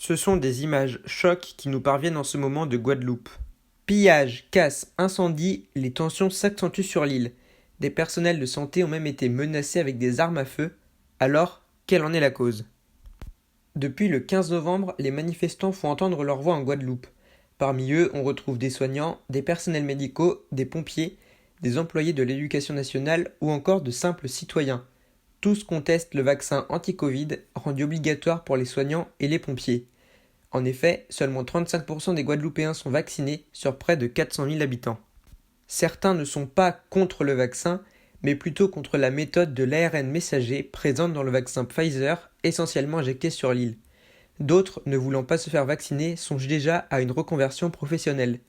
Ce sont des images chocs qui nous parviennent en ce moment de Guadeloupe. Pillages, casses, incendies, les tensions s'accentuent sur l'île. Des personnels de santé ont même été menacés avec des armes à feu. Alors, quelle en est la cause? Depuis le 15 novembre, les manifestants font entendre leur voix en Guadeloupe. Parmi eux, on retrouve des soignants, des personnels médicaux, des pompiers, des employés de l'éducation nationale ou encore de simples citoyens. Tous contestent le vaccin anti-Covid rendu obligatoire pour les soignants et les pompiers. En effet, seulement 35% des Guadeloupéens sont vaccinés sur près de 400 000 habitants. Certains ne sont pas contre le vaccin, mais plutôt contre la méthode de l'ARN messager présente dans le vaccin Pfizer, essentiellement injecté sur l'île. D'autres, ne voulant pas se faire vacciner, songent déjà à une reconversion professionnelle.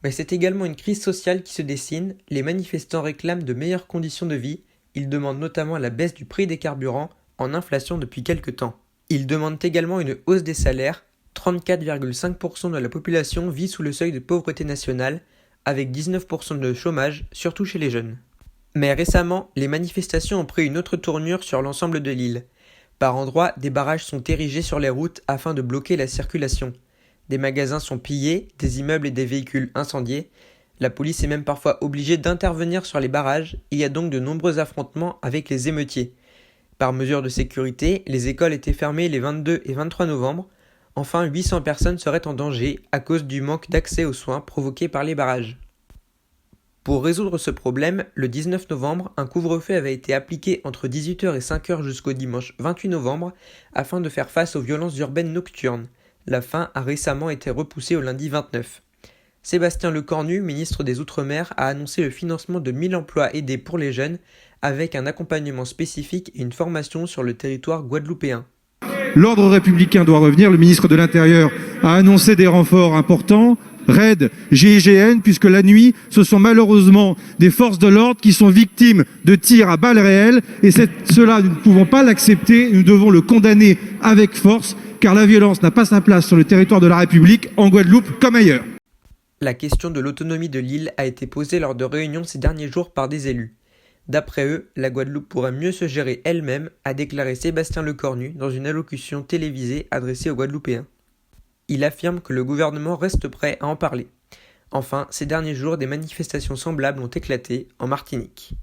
Mais c'est également une crise sociale qui se dessine, les manifestants réclament de meilleures conditions de vie, ils demandent notamment la baisse du prix des carburants, en inflation depuis quelque temps. Ils demandent également une hausse des salaires, 34,5% de la population vit sous le seuil de pauvreté nationale, avec 19% de chômage, surtout chez les jeunes. Mais récemment, les manifestations ont pris une autre tournure sur l'ensemble de l'île. Par endroits, des barrages sont érigés sur les routes afin de bloquer la circulation. Des magasins sont pillés, des immeubles et des véhicules incendiés. La police est même parfois obligée d'intervenir sur les barrages, il y a donc de nombreux affrontements avec les émeutiers. Par mesure de sécurité, les écoles étaient fermées les 22 et 23 novembre. Enfin, 800 personnes seraient en danger à cause du manque d'accès aux soins provoqué par les barrages. Pour résoudre ce problème, le 19 novembre, un couvre-feu avait été appliqué entre 18h et 5h jusqu'au dimanche 28 novembre afin de faire face aux violences urbaines nocturnes. La fin a récemment été repoussée au lundi 29. Sébastien Lecornu, ministre des Outre-mer, a annoncé le financement de 1000 emplois aidés pour les jeunes avec un accompagnement spécifique et une formation sur le territoire guadeloupéen. L'ordre républicain doit revenir. Le ministre de l'Intérieur a annoncé des renforts importants, RAID, GIGN, puisque la nuit, ce sont malheureusement des forces de l'ordre qui sont victimes de tirs à balles réelles. Et cela, nous ne pouvons pas l'accepter, nous devons le condamner avec force, car la violence n'a pas sa place sur le territoire de la République, en Guadeloupe comme ailleurs. La question de l'autonomie de l'île a été posée lors de réunions ces derniers jours par des élus. D'après eux, la Guadeloupe pourrait mieux se gérer elle-même, a déclaré Sébastien Lecornu dans une allocution télévisée adressée aux Guadeloupéens. Il affirme que le gouvernement reste prêt à en parler. Enfin, ces derniers jours, des manifestations semblables ont éclaté en Martinique.